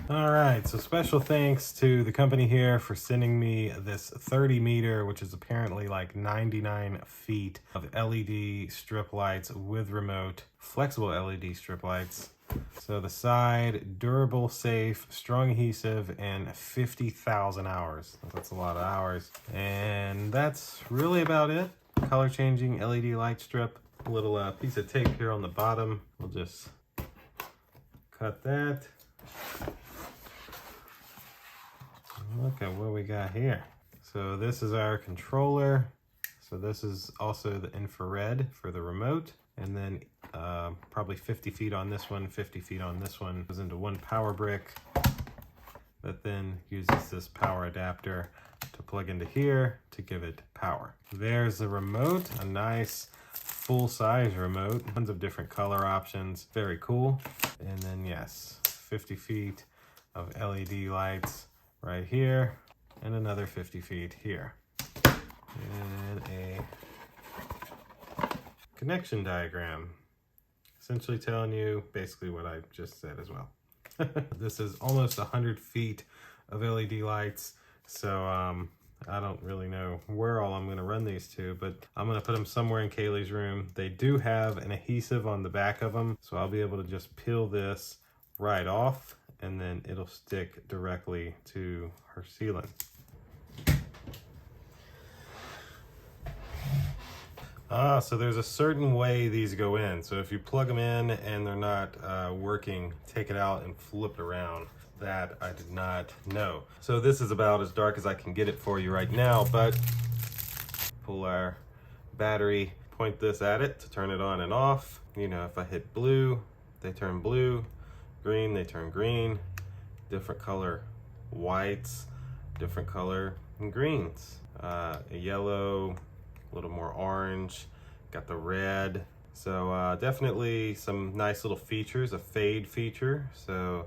All right, so special thanks to the company here for sending me this 30 meter, which is apparently like 99 feet of LED strip lights with remote, flexible LED strip lights. So the side, durable, safe, strong adhesive, and 50,000 hours. That's a lot of hours. And that's really about it. Color changing LED light strip. A little piece of tape here on the bottom. We'll just cut that. Look at what we got here. So this is our controller. So this is also the infrared for the remote. And then probably 50 feet on this one, 50 feet on this one. Goes into one power brick that then uses this power adapter to plug into here to give it power. There's the remote, a nice full-size remote. Tons of different color options. Very cool. And then yes, 50 feet of LED lights right here, and another 50 feet here. And a connection diagram, essentially telling you basically what I just said as well. This is almost 100 feet of LED lights, so I don't really know where all I'm going to run these to, but I'm going to put them somewhere in Kaylee's room. They do have an adhesive on the back of them, so I'll be able to just peel this right off, and then it'll stick directly to her ceiling. So there's a certain way these go in. So if you plug them in and they're not working, take it out and flip it around. That I did not know. So this is about as dark as I can get it for you right now, but pull our battery, point this at it to turn it on and off. You know, if I hit blue, they turn blue. Green, they turn green. Different color whites, different color greens. A yellow, a little more orange, got the red. So definitely some nice little features, a fade feature. So